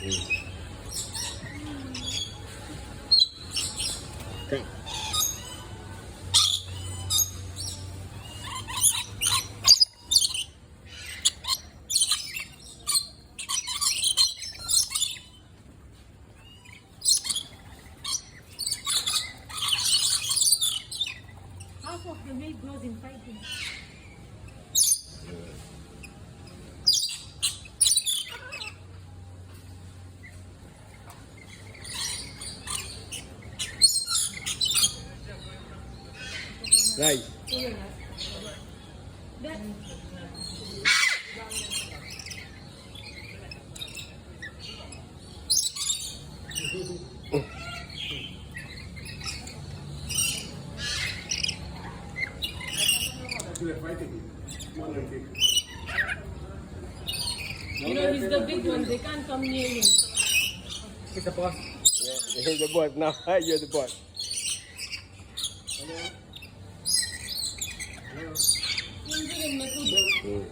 Okay. Half of the meat goes in fighting. Nice. That, you know, he's the big one. They can't come near him. He's the boss. Yeah, he's the boss now. You're the boss. Hindi rin matuloy.